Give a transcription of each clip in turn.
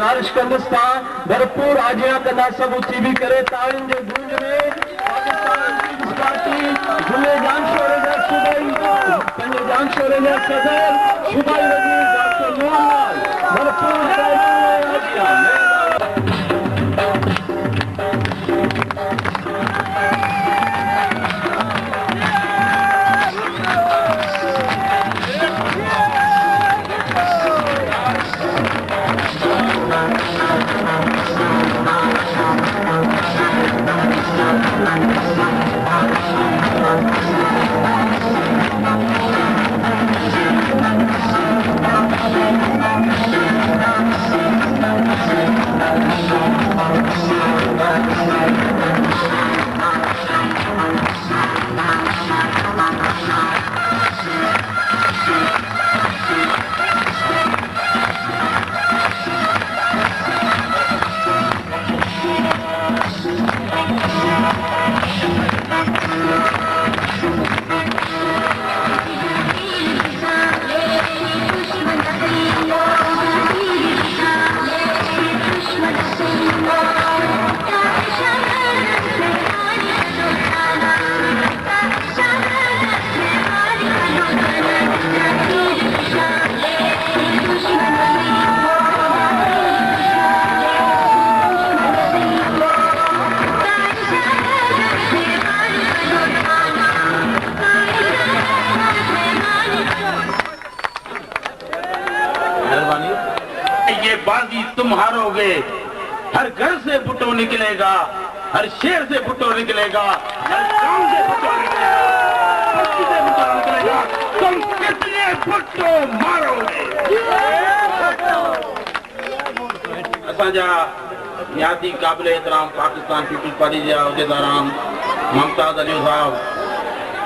गुजारिश कंदुसि भरपूर हाजिरा कंदा सभु उथी बि करे तालियुनि जे गूंज में पाकिस्तान पीपल्स पार्टी जुले जानशोरे जा सूबाई पंहिंजे जानशोरे जा सदर सूबाई वज़ीर डॉक्टर मोहनलाल भरपूर हाजिरा तुम हारोगे, हर घर से फुटो निकलेगा, हर शेर से फुटो निकलेगा, हर गांव से फुटो निकलेगा, बस्ती से फुटो निकलेगा। तुम कितने फुटो मारोगे? असांजा निहाती काबिल एहतराम पाकिस्तान पीपल्स पार्टी जा उहदेदारान मुमताज अली साहब,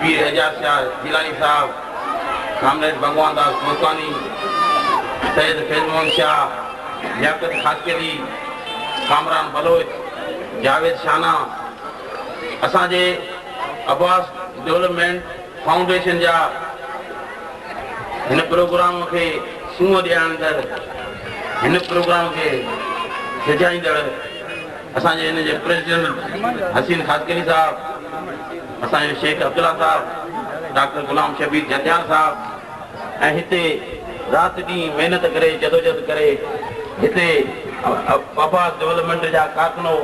पीर एजाज शाह जिलानी साहब, कामरेड भगवान दास मोसानी, सैयद फैज मोहम्मद शाह, लियाकत खासकेरी, कामरान बलोच, जावेद शाना, असांजे अब्बास डेवलपमेंट फाउंडेशन जा हिन प्रोग्राम के सूंहं ॾियारींदड़, हिन प्रोग्राम के सजाईंदड़ असांजे हिन जे प्रेसिडेंट हसीन खासकेरी साहब, असांजे शेख अब्दुल्ला साहब, डॉक्टर गुलाम शबीर जंजार साहब, ऐं हिते राति ॾींहुं महिनत करे जदोजहद करे हिते अब्बास डेवलपमेंट जा कारकुनो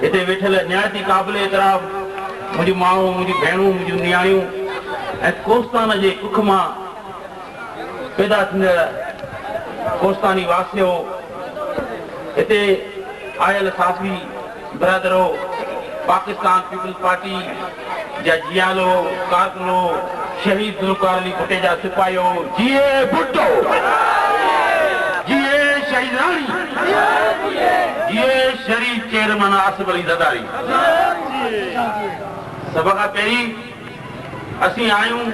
हिते वेठल निहायती क़ाबिल एहतराम मुंहिंजी माण्हू, मुंहिंजी भेणूं, मुंहिंजियूं नियाणियूं ऐं कोस्तान जे कुख मां पैदा थींदड़ कोस्तानी वासियो, हिते आयल साथी बरदरो, पाकिस्तान पीपल्स पार्टी जा जियालो, कारकुनो, शहीद ज़ुल्फ़िकार अली भुट्टो जा सिपाहियो, जिए भुट्टो, जिए शहीदानी, जिए शरीफ चेयरमैन आसिफ अली ज़रदारी। सभ खां पहिरीं असीं आहियूं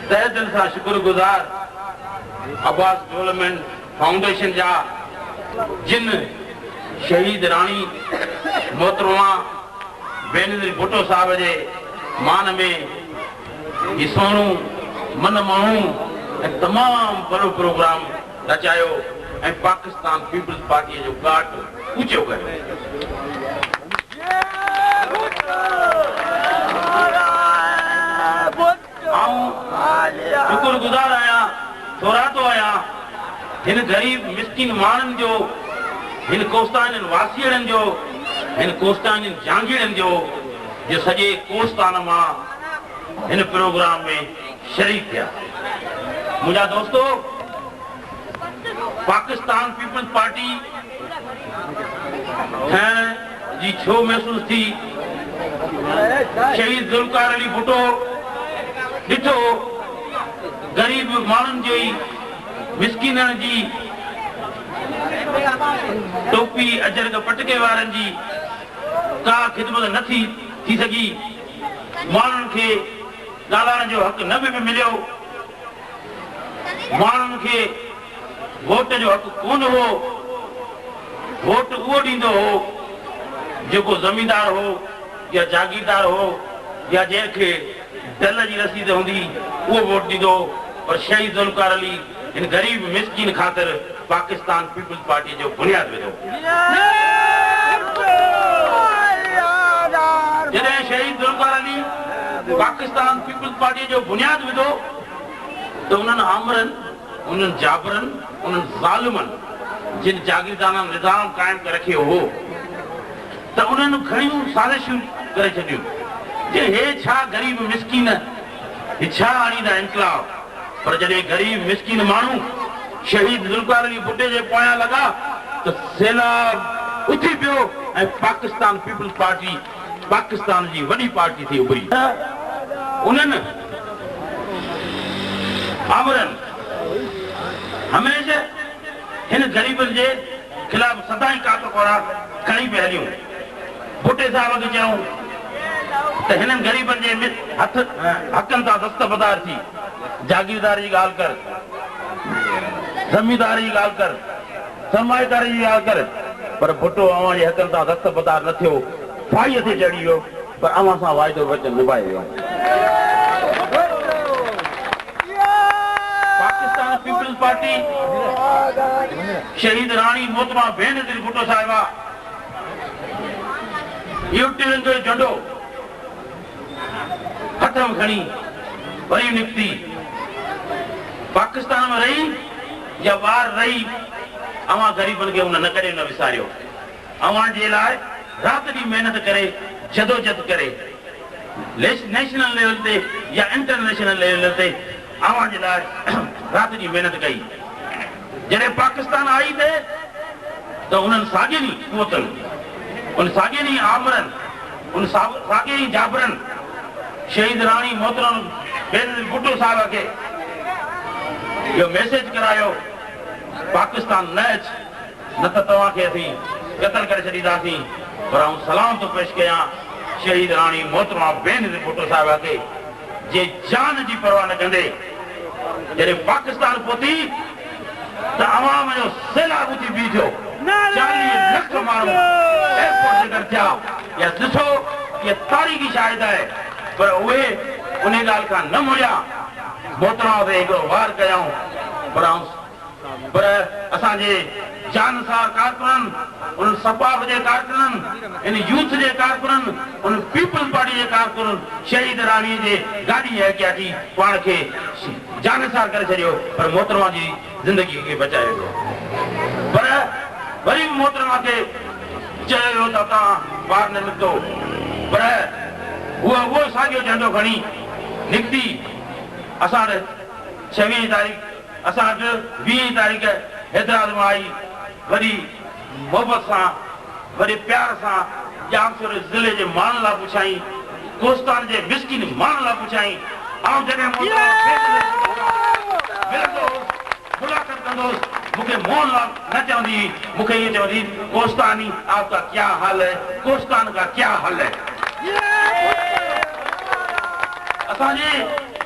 तहे दिल सां शुक्रगुज़ार अब्बास डेवलपमेंट फाउंडेशन जा, जिन शहीद राणी मोहतरमा बेनज़ीर भुट्टो साहब जे मान में ही सोनू मन माण्हू ऐं तमामु वॾो प्रोग्राम रचायो ऐं पाकिस्तान पीपल्स पार्टीअ जो घाट ऊचो कयो। शुक्रगुज़ार आहियां, थोरातो आहियां हिन ग़रीब मिस्किन माण्हुनि जो, हिन कोस्ताननि वासियड़नि जो, हिन कोस्ताननि जांगीड़नि जो सॼे कोस्तान मां हिन प्रोग्राम में शरीक थिया। मुंहिंजा दोस्तो, पाकिस्तान पीपल्स पार्टी ठहण जी छो महसूस थी? शहीद ज़ुल्फ़िकार अली भुट्टो ॾिठो गरीब माण्हुनि जी, मिस्किननि जी, टोपी अजरक पटके वारनि जी का ख़िदमत न थी सघी, माण्हुनि खे ॻाल्हाइण जो हक़ न बि मिलियो, माण्हुनि खे वोट जो हक़ कोन हो, वोट उहो ॾींदो हो जेको ज़मींदार हो या जागीरदार हो या जंहिंखे दल जी रसीद हूंदी उहो वोट ॾींदो। पर शहीद ज़ुल्फ़िकार अली इन गरीब मिस्किन ख़ातिर पाकिस्तान पीपल्स पार्टी जो बुनियाद विधो। जॾहिं शहीद ज़ुल्फ़िकार अली पाकिस्तान पीपल्स पार्टी जो बुनियाद विधो त उन्हनि आमरनि, उन्हनि जाबरनि, उन्हनि ज़ालिमनि जिन जागीरदाना निज़ाम क़ाइमु करे रखियो हो त उन्हनि घणियूं साज़िशूं करे छॾियूं जे हे छा ग़रीब मिसकीन हे छा आणींदा इनकलाब। पर जॾहिं ग़रीब मिसकीन माण्हू शहीद ज़ुल्फ़िकार अली बुटे जे पोयां लॻा त सैलाब उथी पियो ऐं पाकिस्तान पीपल्स पार्टी पाकिस्तान जी वॾी पार्टी थी उभरी। उन्हनि आमरनि हमेशह हिन ग़रीबनि जे ख़िलाफ़ सदाई कातो कोरा खणी पिया हलियूं। बुटे साहिब खे चयूं त हिननि ग़रीबनि जे हक़नि तां दस्तबरदार थी जागीरदारी जी ॻाल्हि कर, ज़मींदारी जी ॻाल्हि कर, सरमाएदारी जी ॻाल्हि कर। पर भुट्टो अवां जे हक़नि तां दस्तबरदार न थियो, फाईअ ते चढ़ी वियो, पर अवां सां वाइदो वचन निभाए वियो। पाकिस्तान पीपल्स पार्टी शहीद राणी मोहतरमा बेनज़ीर भुट्टो साहिबा इहो टिरनि जो झंडो हथ में खणी वरी निकिती। पाकिस्तान में रही या ॿाहिरि रही अवां ग़रीबनि खे उन न करे न विसारियो। अवां जे लाइ राति ॾींहुं महिनत करे जदोजहद करे नेशनल लेवल ते या इंटरनेशनल लेवल ते अवां जे लाइ राति ॾींहुं महिनत कई। जॾहिं पाकिस्तान आई थे त उन्हनि साॻिए ॾींहुं क़ुवतनि, उन साॻिए ॾींहुं आमरनि, उन साॻिए ॾींहुं जाबरनि शहीद राणी मोहतरम बेनज़ीर भुट्टो साहिब खे इहो मैसेज करायो पाकिस्तान न अच, न त तव्हांखे असीं क़तल करे छॾींदासीं। पर आउं सलाम थो पेश कयां शहीद राणी मोहतरमा बेनज़ीर भुट्टो साहिब खे जे जान जी परवाह न कंदे जॾहिं पाकिस्तान पहुती त अवाम जो सैलाब उथी बीठो। 40 लख माण्हू एयरपोर्ट ते गॾु थिया। या ॾिसो इहा तारीख़ी शाहिद आहे। पर उहे उन ॻाल्हि खां न मुड़िया, मोहतरमा ते हिकिड़ो वार कयऊं। पर असांजे जानसार कारकुननि, उन सपाफ जे कारकुननि, इन यूथ जे कारकुननि, उन पीपल्स पार्टी जे कारकुननि शहीद राणीअ जे गाॾी हकिया थी पाण खे जानसार करे छॾियो, पर मोहतरमा जी ज़िंदगी खे बचाए वियो। पर वरी बि मोहतरमा खे चयो वियो त तव्हां ॿार न निकितो। पर उहो साॻियो झंडो खणी निकिती। असां 26 तारीख़ असां वटि 20 तारीख़ हैदराबाद मां आई। वरी मोहबत सां, वरी प्यार सां जामशोर ज़िले जे माण्हुनि लाइ पुछाई, कोस्तान जे मिसकिन माण्हुनि लाइ पुछाई। ऐं जॾहिं मुलाक़ात कंदोसि मूंखे मोहन लाल न चवंदी, मूंखे इहो चवंदी कोस्तानी आपका क्या हाल है, कोस्तान का क्या हाल है। असांजे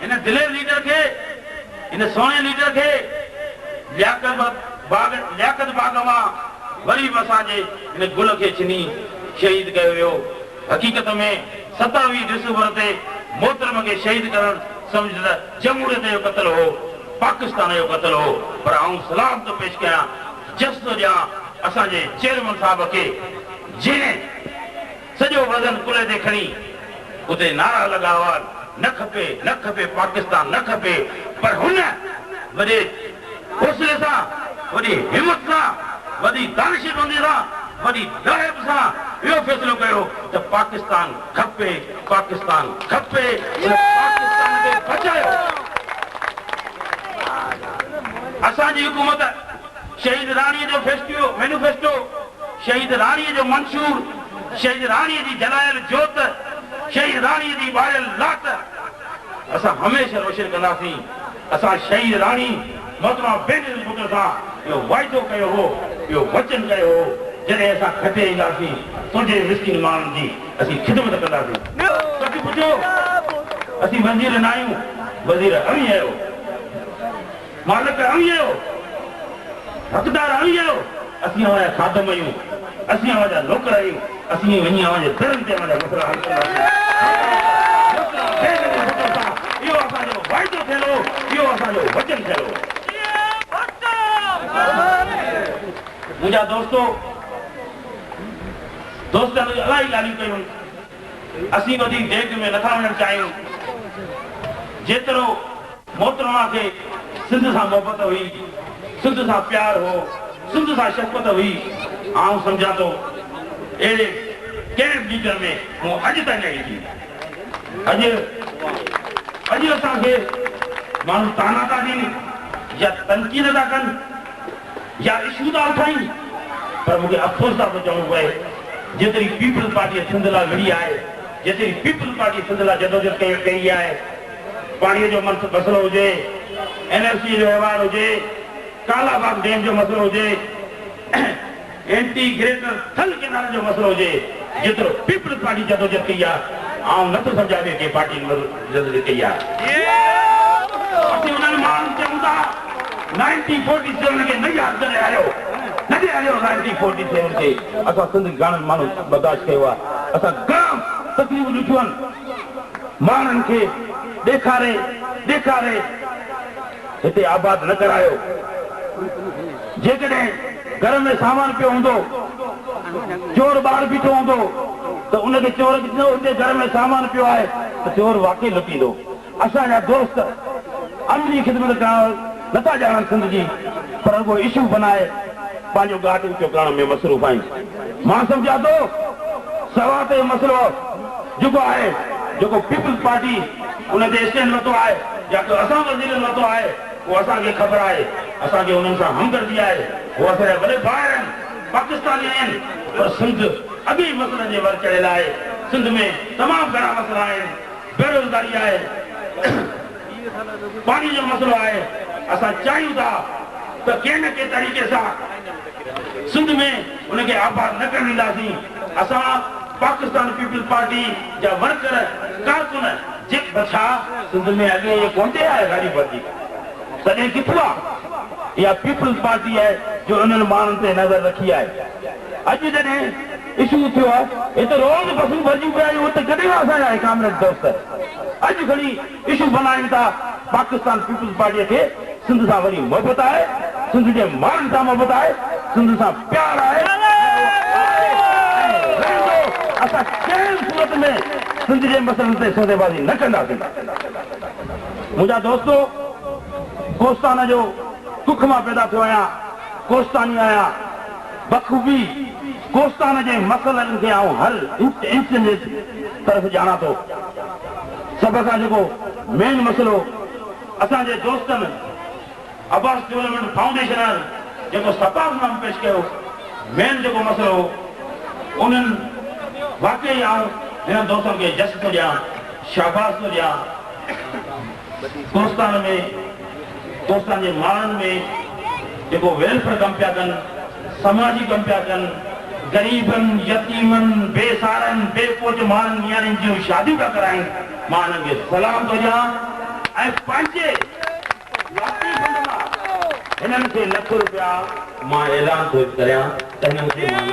हिन दिलेर लीडर खे, हिन सोने लीडर खे लियाकत बाग मां वरी बि असांजे हिन गुल खे छिनी शहीद कयो वियो। हक़ीक़त में 27 दिसंबर ते मोहतरम खे शहीद करणु सम्झ त जमहूरियत जो क़त्ल हो, पाकिस्तान जो क़त्ल हो। पर आउं सलाम थो पेश कयां, जस्तो ॾियां असांजे चेयरमैन साहिब खे जंहिं सॼो वज़न कुल्हे ते खणी उते नारा लॻाया, न खपे न खपे पाकिस्तान न खपे। पर हुन वॾे हौसले सां, वॾी हिमत सां, वॾी दानिशमंदी सां, वॾी दहब सां इहो फ़ैसिलो कयो त पाकिस्तान खपे, पाकिस्तान खपे, पाकिस्तान खे बचायो। असांजी हुकूमत शहीद राणीअ जो मैनिफेस्टो, शहीद राणीअ जो मंशूर, शहीद राणीअ जी जलायल जोत, शहीद राणीअ जी ॿारियल लात असां हमेशह रोशन कंदासीं। असां शहीद राणी मोहतरमा बेनज़ीर भुट्टो सां इहो वाइदो कयो हो, इहो वचन कयो हो, जॾहिं असां खटे ईंदासीं तुंहिंजे मिसकिन माण्हुनि जी असीं ख़िदमत कंदासीं। सच पुछो, असीं वज़ीर न आहियूं, वज़ीर अवी आहियो, मालिक अवी आहियो, हक़दार अवी आहियो। असीं अवांजा खादम आहियूं, असीं अवांजा नौकर आहियूं। असीं वञी अवांजे दरनि ते अवांजा मसइला हल कंदासीं। इहो असांजो वाइदो थियलु हो, इहो असांजो वचन थियलु हो। मुझा दोस्तों दोस्तनि इलाही ॻाल्हियूं कयूं असीं वधीक देख में नथा वञणु चाहियूं जेतिरो मोहतरमा खे सिंध सां मोहबत हुई सिंध सां प्यार हो सिंध सां शफ़क़त हुई आउं सम्झां थो अहिड़े कंहिं लीडर में मूं अॼु ताईं न ॾिठी अॼु असांखे माण्हू ताना था ॾियनि या तनक़ीद था कनि या इशू था उठाइनि पर मूंखे अफ़सोस था चवणो पए जेतिरी पीपल्स पार्टी सिंध लाइ विड़ी आहे जेतिरी पीपल्स पार्टी सिंध लाइ जदोजहद कई आहे पाणीअ जो मसइलो हुजे एनएफसी जो वहिंवार हुजे कालाबाग डैम जो मसइलो हुजे इंटीग्रेटेड थल किनारे जो मसइलो हुजे जेतिरो पीपल्स पार्टी जदोजहद कई आहे आउं नथो सम्झां के पार्टी जदोजहद कई आहे असीं उन्हनि माण्हुनि चऊं था 1947 खे न यादि करे आयो न ॾियारियो 1947 खे असां सिंध घणनि माण्हू बर्दाश्त कयो आहे असां घणा तकलीफ़ूं ॾिठियूं आहिनि माण्हुनि खे ॾेखारे हिते आबाद न करायो जेकॾहिं घर में सामान पियो हूंदो चोर ॿार बीठो हूंदो त उनखे चोर ॾिसंदो हिते घर में सामान पियो आहे त चोर वाकई लुटींदो असांजा दोस्त अमली ख़िदमत करण नथा ॼाणनि सिंध जी पर उहो इशू बनाए पंहिंजो घाट ऊचो करण में मसरूफ़ आहिनि मां सम्झां थो सवा ते मसइलो जेको आहे जेको पीपल्स पार्टी उन ते स्टैंड वरितो आहे या असां वज़ीर वरितो आहे उहो असांखे ख़बर आहे असांखे उन्हनि सां हमदर्दी आहे उहे असांजा वॾे भाउर आहिनि पाकिस्तानी आहिनि पर सिंध अॻे मसइलनि जे वर चढ़ियल आहे सिंध में तमामु घणा मसइला आहिनि बेरोज़गारी आहे पाणी जो मसइलो आहे असां चाहियूं था त कंहिं न कंहिं तरीक़े सां सिंध में उनखे आबाद न करण ॾींदासीं असां पाकिस्तान पीपल्स पार्टी जा वर्कर कारकुन छा सिंध में अॻे इहे कोन थिए आहे गाॾी भरजी तॾहिं किथां आहे इहा पीपल्स पार्टी आहे जो उन्हनि माण्हुनि ते नज़र रखी आहे अॼु जॾहिं इशू थियो आहे हिते रोज़ बसूं भरिजी पिया आहियूं हुते कॾहिं असांजा कामरेड दोस्त अॼु खणी इशू बनाइनि था पाकिस्तान पीपल्स पार्टीअ खे सिंध सां वरी मोहबत आहे सिंध जे माण्हुनि सां मोहबत आहे सिंध सां प्यार आहे असां कंहिं सूरत में सिंध जे मसइलनि ते सौदेबाज़ी न कंदासीं मुंहिंजा दोस्तो कोस्तान जो कुख मां पैदा थियो आहियां कोस्तानी आहियां बख़ूबी कोस्तान जे मसइलनि खे आउं हर इंच जे तरफ़ ॼाणा थो सभ खां जेको मेन मसइलो असांजे दोस्तनि अब्बास डेवलपमेंट फाउंडेशन जेको सफ़ाफ़नामो पेश कयो मेन जेको मसइलो हो उन्हनि वाकई आउं हिन दोस्तनि खे जस थो ॾियां शाबाश थो ॾियां कोस्तान जे माण्हुनि में जेको वेलफेयर कमु पिया कनि समाजी कमु पिया कनि गरीबनि यतीमनि बेसहारनि बेपोच माण्हुनि मियाणियुनि जूं शादियूं पिया कराइनि मां हिननि खे सलाम थो ॾियां ऐं पंहिंजे हिननि खे ₹1,00,000 मां ऐलान थो करियां त हिननि खे मां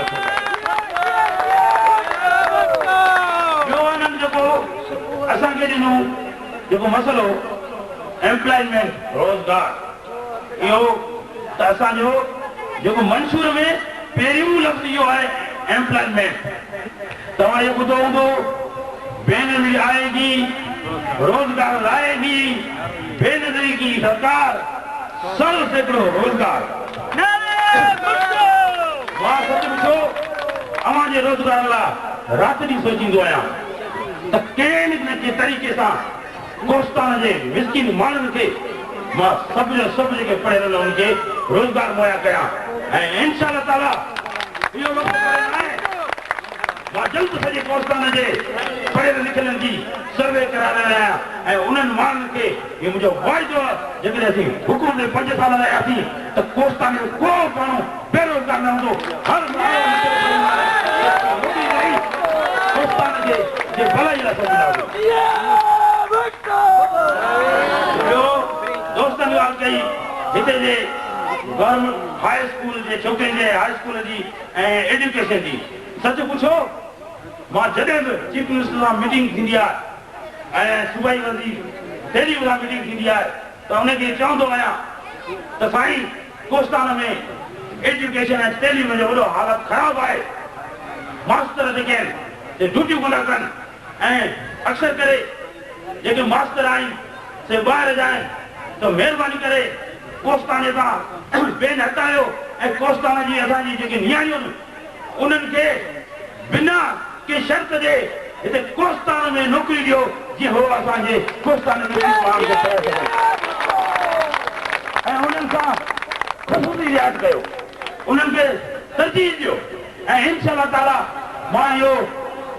ॿियो हिननि जेको असांखे ॾिनो जेको मसइलो एम्प्लॉयमेंट रोज़गार इहो त असांजो जेको मंशूर में पहिरियों लफ़्ज़ इहो आहे एम्प्लॉयमेंट तव्हां इहो ॿुधो हूंदो बेनज़ीर आएगी रोज़गार लाएगी बेनज़ीरी की सरकार 100 सैकड़ो रोज़गार मां सच पुछो अवां जे रोज़गार लाइ राति ॾींहुं सोचींदो आहियां त कंहिं न कंहिं तरीक़े सां कोस्तान जे मिस्किन माण्हुनि खे मां सभु जेके पढ़ियल उन्हनि खे रोज़गार मुहैया कयां ऐं इंशाअल्लाह ताला इहो वक़्तु आहे मां जल्द सॼे कोस्तान जे पढ़ियल लिखियलनि जी सर्वे कराए रहियो आहियां ऐं उन्हनि माण्हुनि खे इहो मुंहिंजो वाइदो आहे जेकॾहिं असीं हुकूमत में 5 साल रहियासीं त कोस्तान जो को माण्हू बेरोज़गार न हूंदो हर कोस्तान जे भलाई लाइ सोचींदासीं दोस्तनि ॻाल्हि कई हिते जे गवर्नमेंट हाई स्कूल जे छोकिरियुनि जे हाई स्कूल जी ऐं एजुकेशन जी सच पुछो मां जॾहिं बि चीफ मिनिस्टर सां मीटिंग थींदी आहे ऐं सूबाई वज़ीर दिल्ली सां मीटिंग थींदी आहे त उनखे चवंदो आहियां त साईं कोस्तान में एजुकेशन ऐं तइलीम जो वॾो हालत ख़राब आहे। मास्तर जेके आहिनि ड्यूटियूं कोन कनि ऐं अक्सर करे जेके मास्तर आहिनि से ॿाहिरि जा आहिनि त महिरबानी करे कोस्ताने सां बेन हटायो ऐं कोस्ताने जी असांजी जेके नियाणियूं आहिनि उन्हनि खे बिना के शर्त जे हिते कोस्तान में नौकरी ॾियो जीअं हो असांजे कोस्तान में ऐं उन्हनि सां ख़सूसी रियायत कयो, उन्हनि खे तरजीह ॾियो ऐं इंशाअल्लाह ताला मां इहो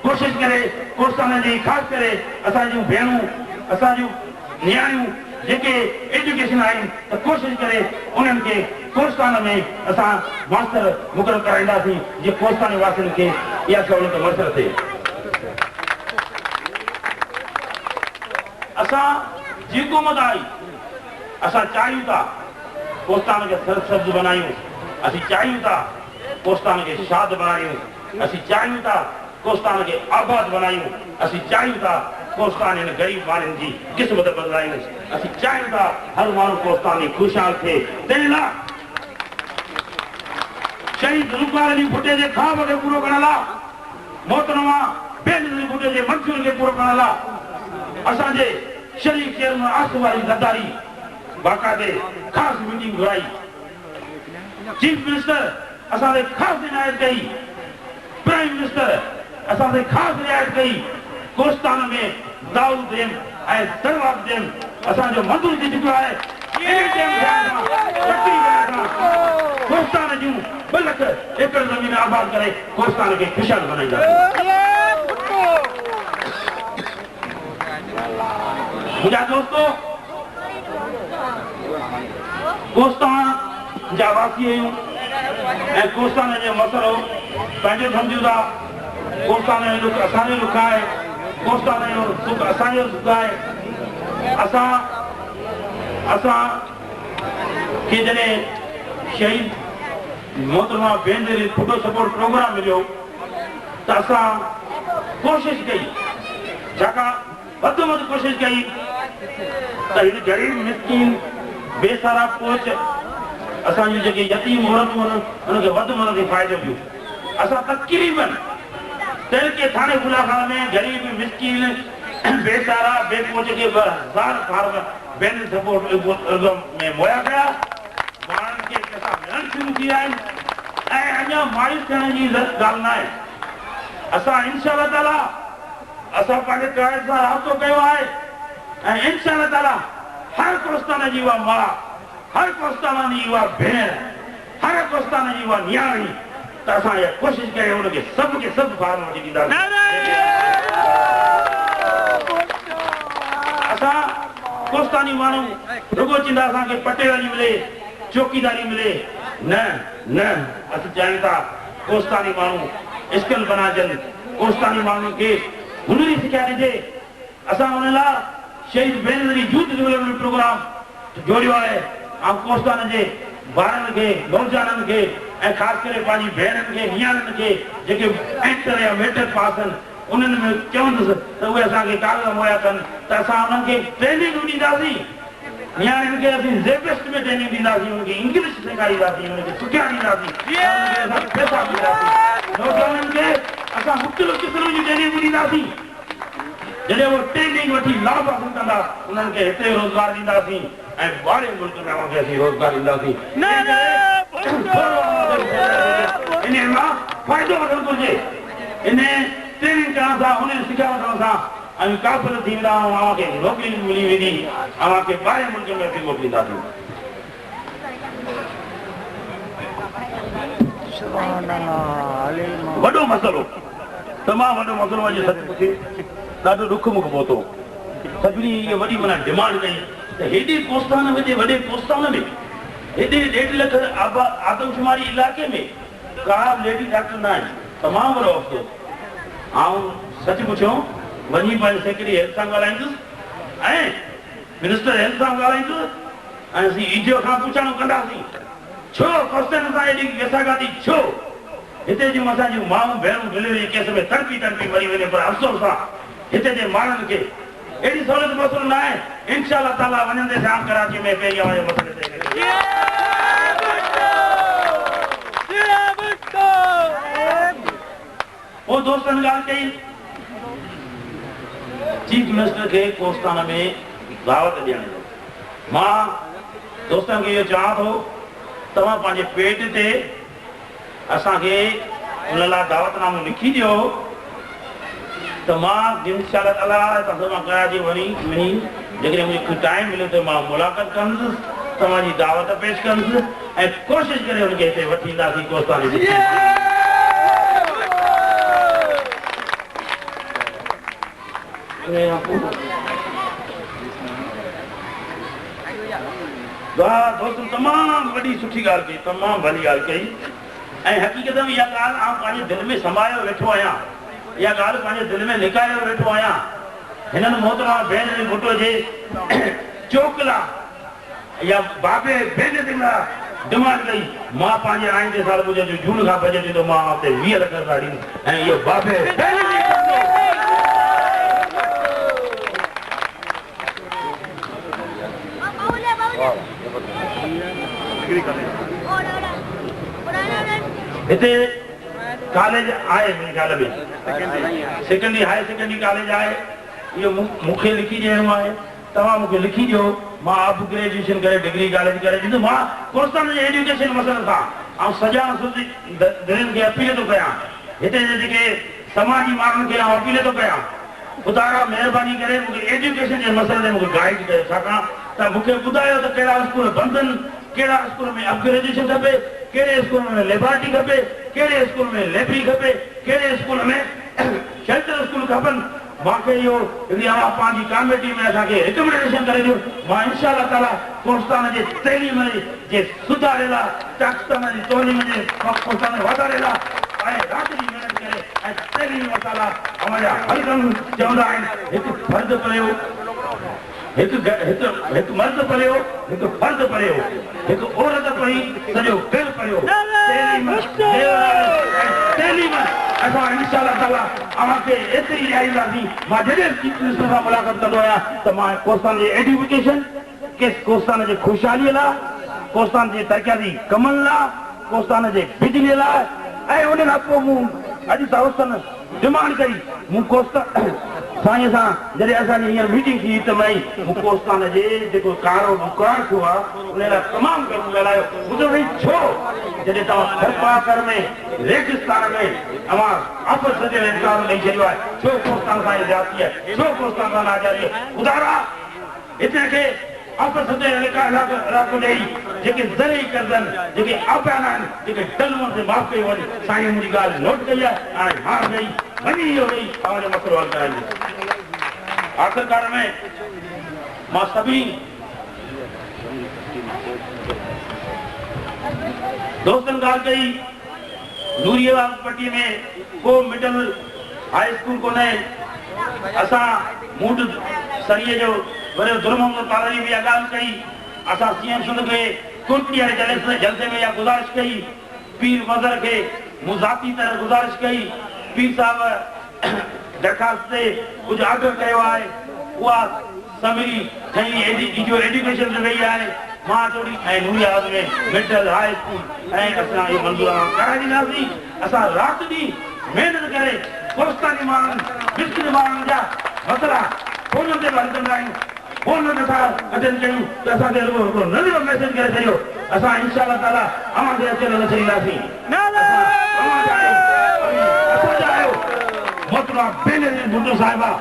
कोशिशि करे कोस्तान जी ख़ासि करे असांजूं भेणूं असांजूं नियाणियूं जेके एजुकेशन आहिनि त कोशिशि करे उन्हनि खे कोस्तान में असां मास्टर मुक़ररु कराईंदासीं जीअं कोस्तानी वासियुनि खे इहा सहूलियत मुयसरु थिए। असां जी हुकूमत आई असां चाहियूं था कोस्तान खे सरसब्ज़ बनायूं, असीं चाहियूं था कोस्तान खे शाद बनायूं, असीं चाहियूं था कोस्तान खे आबाद बनायूं, असीं चाहियूं था कोस्तान इन ग़रीब माण्हुनि जी क़िस्मत बदिलायूं, असीं चाहियूं था हर माण्हू कोस्तानी ख़ुशहाल थिए। तंहिं लाइ शहीद ज़ुल्फ़िकार अली भुट्टे जे ख़्वाब खे पूरो करण लाइ मोहतरमा बेनज़ीर भुट्टे जे मंशूर खे पूरो करण लाइ असांजे शरीफ़ चेयरमैन आसिफ़ वारी ज़रदारी बाक़ाइदे ख़ासि मीटिंग घुराई। चीफ मिनिस्टर असांखे ख़ासि हिदायत कई, प्राइम मिनिस्टर असांखे ख़ासि रियायत कई कोस्तान में दाऊद देम ऐं दरबार देम असांजो मंज़ूर थी चुको आहे। कोस्तान जूं 2 लख एकड़ ज़मीन आबाद करे कोस्तान खे ख़ुशहाल बनाईंदासीं। मुंहिंजा दोस्तो कोस्तान जा वासी आहियूं ऐं कोस्तान जो मसइलो पंहिंजो सम्झूं था। कोस्तान जो दुख असांजो दुख आहे, कोस्तान जो सुख असांजो सुख आहे। असां खे जॾहिं शहीद मोहतरमा बेनज़ीर भुट्टो सपोर्ट प्रोग्राम मिलियो त असां कोशिशि कई, छाकाणि वधि में वधि कोशिशि कई त हिन ग़रीब मिस्कीन बेसारा पोच असांजूं जेके यतीम औरतूं आहिनि उनखे वधि में वधि फ़ाइदो ॾियो। असां तक़रीबन तहरीके थाणे गुलाखान में ग़रीब मिस्कीन बेसारा बेपोच खे 2000 फार्म बेनज़ीर सपोर्ट में मुहैया कया। माण्हुनि खे पैसा मिलणु शुरू थी विया आहिनि ऐं अञा मायूस थियण जी ॻाल्हि न आहे। असां इंशाअल्लाह ताला असां पंहिंजे काइद सां राब्तो कयो आहे ऐं इंशाअल्लाह ताला हर कोस्तान जी उहा माउ, हर कोस्तान जी उहा भेण, हर कोस्तान जी उहा नियाणी त असां इहा कोशिशि कयूं हुनखे सभु फार्म वठी ॾींदासीं। असां कोस्तानी माण्हू रुगो चवंदा असांखे पटेवारी मिले, चौकीदारी मिले, न असां चाहियूं था कोस्तानी माण्हू स्किल बनाजनि, कोस्तानी माण्हुनि खे हुनरी सिखिया ॾिजे। असां हुन लाइ शहीद बेनज़ीर यूथ डेवलपमेंट प्रोग्राम जोड़ियो आहे ऐं कोस्तान जे ॿारनि खे नौजवाननि खे ऐं ख़ासि करे पंहिंजी भेणनि खे नियाणियुनि खे जेके इंटर या मेट्रिक पास आहिनि उन्हनि में चवंदुसि त उहे असांखे कागज़ मुहैया कनि त असां उन्हनि खे ट्रेनिंग ॾींदासीं। नियाणियुनि खे असीं ज़ेबेस्ट में ट्रेनिंग ॾींदासीं, उनखे इंग्लिश सेखारींदासीं, उनखे सिखिया ॾींदासीं, पैसा ॾींदासीं। नौजवाननि खे असां मुख़्तलिफ़ क़िस्म जी ट्रेनिंग ॾींदासीं। जॾहिं उहो ट्रेनिंग वठी लाभ हासिल कंदा उन्हनि खे हिते रोज़गार ॾींदासीं ऐं ॿाहिरि मुल्क में उनखे असीं रोज़गार ॾींदासीं। इन मां फ़ाइदो वठणु घुरिजे। इन ट्रेनिंग करण सां, उन सिखिया वठण सां ऐं काफ़िल थी वेंदा ऐं अव्हांखे नौकिरी मिली वेंदी, अव्हांखे ॿाहिरि मुल्क में असीं मोकिलींदासीं। वॾो मसइलो, तमामु वॾो मसइलो अॼु सचमुच ॾाढो ॾुख मूंखे पहुतो। सभिनी इहा वॾी माना डिमांड कई त हेॾे कोस्तान में वॾे कोस्तान में हेॾे 1.5 लख आदमशुमारी इलाइक़े में का लेडी डॉक्टर न आहे। तमामु वॾो अफ़सोस। ऐं सच पुछो वञी पंहिंजे सेक्रेटरी हेल्थ सां ॻाल्हाईंदुसि ऐं मिनिस्टर हेल्थ सां ॻाल्हाईंदुसि ऐं असीं ईडियो खां पुछाणो कंदासीं छो कोस्तान सां हेॾी वेसागाती छो हिते जूं असांजूं माण्हू भेणूं डिलीवरी केस में तड़पी मरी वञे। पर अफ़सोस सां हिते जे माण्हुनि खे एॾी सहूलियत मसइलो न आहे। इंशाअल्लाह ताला वञंदे शाम कराची में पहिरीं मसइले ते वो दोस्तन गाल कई चीफ मिनिस्टर के कोस्ताना में दावत ॾियण जो मां दोस्तन के ये चाह थो तव्हां पंहिंजे पेट ते असांखे उन लाइ दावतनामो लिखी ॾियो त मां इंशाअल्लाह ताला तव्हां कया जी वञी जेकॾहिं मूंखे टाइम मिले त मां मुलाक़ात कंदुसि तव्हांजी दावत पेश कंदुसि ऐं कोशिशि करे हुनखे हिते वठी ईंदासीं कोस्तानी दोस्तों तमाम वॾी सुठी ॻाल्हि कई तमाम भली ॻाल्हि कई ऐं हक़ीक़त में इहा ॻाल्हि आउं पंहिंजे दिलि में समायो वेठो आहियां इहा ॻाल्हि पंहिंजे दिलि में लिकायो वेठो आहियां हिननि मोहतरमा भेण जे पुट जे चोकला या बाबे भेण जे लाइ डिमांड कई मां पंहिंजे आईंदे साल मुंहिंजे जून खां बजट ॾींदो मां हुते 20 लख रुपया ॾींदुमि ऐं इहो बाबे भेण जी हिते कॉलेज आहे मेरे ख्याल में सेकेंडरी हायर सेकेंडरी कॉलेज आहे इहो मूंखे लिखी ॾियणो आहे तव्हां मूंखे लिखी ॾियो मां अब ग्रेजुएशन करे डिग्री कॉलेज करे ॾींदुमि मां कोस्तान जे एजुकेशन मसइले सां ऐं सॼा दिलनि खे अपील थो कयां हिते जे जेके समाजी माण्हुनि खे आउं अपील थो कयां ख़ुदा महिरबानी करे मूंखे एजुकेशन जे मसइले ते मूंखे गाइड कयो छाकाणि त मूंखे ॿुधायो त कहिड़ा स्कूल बंदि आहिनि कहिड़ा स्कूल में अब ग्रेजुएशन खपे कहिड़े स्कूल में लेबोरेटरी खपे कहिड़े स्कूल में लेबरी खपे कहिड़े स्कूल में शेल्टर स्कूल खपनि मूंखे इहो हिकिड़ी अवां पंहिंजी कमेटी में असांखे रिकमेंडेशन करे ॾियो मां इंशाअल्लाह ताला कोस्तान जे तइलीम जे सुधारे लाइ पाकिस्तान जी तइलीम जे कोस्तान वाधारे लाइ ऐं राति जी महिनत करे ऐं तइलीमी मसाला अवांजा हर कमु चवंदा आहिनि हिकु फर्ज़ु कयो हिकु मर्द पढ़ियो हिकु फर्द पढ़ियो हिकु औरत पढ़ी सॼो दिल पढ़ियो तइलीम असां इंशाअल्लाह ताला अवांखे एतिरी ॾियारींदासीं मां जॾहिं चीफ मिनिस्टर सां मुलाक़ात कंदो आहियां त मां कोस्तान जे एजुकेशन कोस्तान जे ख़ुशहालीअ लाइ कोस्तान जे तरक़ियाती कमनि लाइ कोस्तान जे बिजलीअ लाइ ऐं उन खां पोइ मूं अॼु दोस्तनि डिमांड कई मूं साईं सां जॾहिं असांजी हींअर मीटिंग थी त भई मूं कोस्तान जे जेको कारो दुकान थियो आहे उन लाइ तमामु घणो ॻाल्हायो ॿुधो भई छो जॾहिं तव्हां खरपाकर में रेगिस्तान में अवां आपस जे इनकार ॾेई छॾियो आहे छो कोस्तान सां ज्यादती आहे छो कोस्तान सां नाजारी आहे ॿुधारा हिते खे आपस जे इलाइक़ो ॾेई जेके ज़रई करदनि जेके आबियाना आहिनि जेके डलमनि ते माफ़ कई वञे साईं मुंहिंजी ॻाल्हि नोट कई आहे हाणे हार ॾेई वञी इहो ॾेई तव्हांजो मसइलो हल कराईंदुसि आख़िरकार में मां सभी दोस्तनि ॻाल्हि कई नूरिया पट्टी में को मिडल हाई स्कूल कोन्हे असां मूड सरीअ जो वरी दुर्मोहम्मद तालरी बि इहा ॻाल्हि कई असां सीएम सिंध खे कुर्ती वारे जलसे में इहा गुज़ारिश कई पीर मज़र खे मूं ज़ाती तरह गुज़ारिश कई पीर साहब दरख़्वास्त ते कुझु आग्रह कयो आहे उहा समिरी ठही एजुकेशन ते वई आहे मां थोरी ऐं नूरिया में मिडल हाई स्कूल ऐं असां इहो मंज़ूर कराए ॾींदासीं असां राति ॾींहुं महिनत करे कोस्तानी माण्हुनि मिस्किन माण्हुनि जा मसइला फोन ते हल कंदा आहियूं फोन नथा अटेंड कयूं त असांखे हिकिड़ो नंढिड़ो मैसेज करे छॾियो असां इंशाअल्लाह ताला अवांखे अचण न छॾींदासीं असांजा आहियो मोहतरमा भेण जी बुड्ढो साहिबा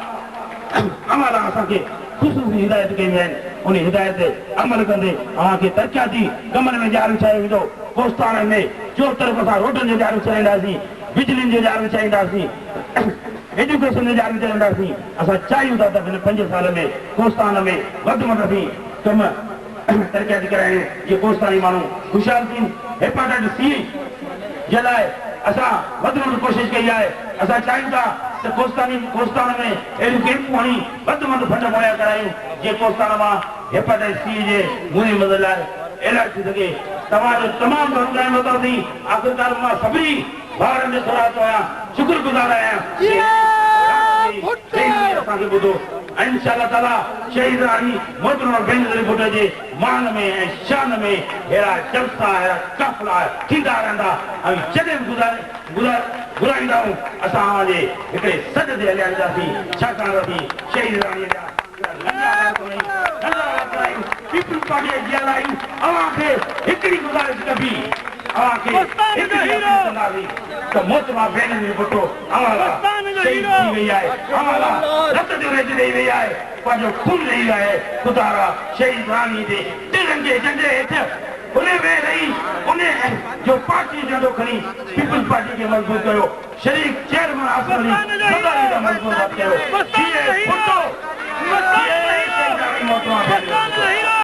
अमाला असांखे ख़ुशूसी हिदायत कयूं आहिनि उन हिदायत ते अमल कंदे अवांखे तरक़ियाती कमनि में ॼाण विछायो वेंदो कोस्तान में जो तरफ़ असां रोडनि जो ॼाण विछाईंदासीं बिजलियुनि जो ॼाण विछाईंदासीं एजुकेशन जो ॼाण विछाईंदासीं असां चाहियूं था त हिन 5 साल में कोस्तान में वधि में वधि कम तरक़ियाती करायूं जीअं कोस्तानी माण्हू ख़ुशहाल थियनि हेपेटाइटिस सी जे लाइ असां वधि में वधि कोशिशि कई आहे असां चाहियूं था त कोस्तान में अहिड़ियूं कैंपूं हणी वधि में वधि फंड मुहैया करायूं जीअं कोस्तान मां हेपेटाइटिस सी जे मुहिम लाइ इलाज थी सघे तव्हांजो तमामु घणो टाइम वरितोसीं आख़िरकार मां सभिनी भाउरनि जो सराहतो आहियां शुक्रगुज़ार आहियां असांखे ॿुधो इंशाअल्लाह ताला शहीद रानी मोहतरमा बेनज़ीर भुट्टो जे मान में ऐं शान में हेड़ा जलसा हेड़ा काफ़िला थींदा रहंदा ऐं जॾहिं बि घुराईंदा आहियूं असां जे हिकिड़े सॾ ते हलियासीं छाकाणि शहीद रानी पीपल्स पार्टी जी आहियूं अवां खे हिकिड़ी गुज़ारिश कबी अवां खे मोहतरमा बेनज़ीर भुट्टो अवां लाइ शहीद थी वई आहे अवां लाइ रत जो रेज ॾेई वई आहे पंहिंजो खून ॾेई आहे ख़ुदा शहीद रानी जे तिरंगे झंडे हेठि उन में रही उन जो पार्टी झंडो खणी पीपल्स पार्टी खे मज़बूत कयो शरीफ चेयरमैन आसिफ अली ज़रदारी खे मज़बूत कयो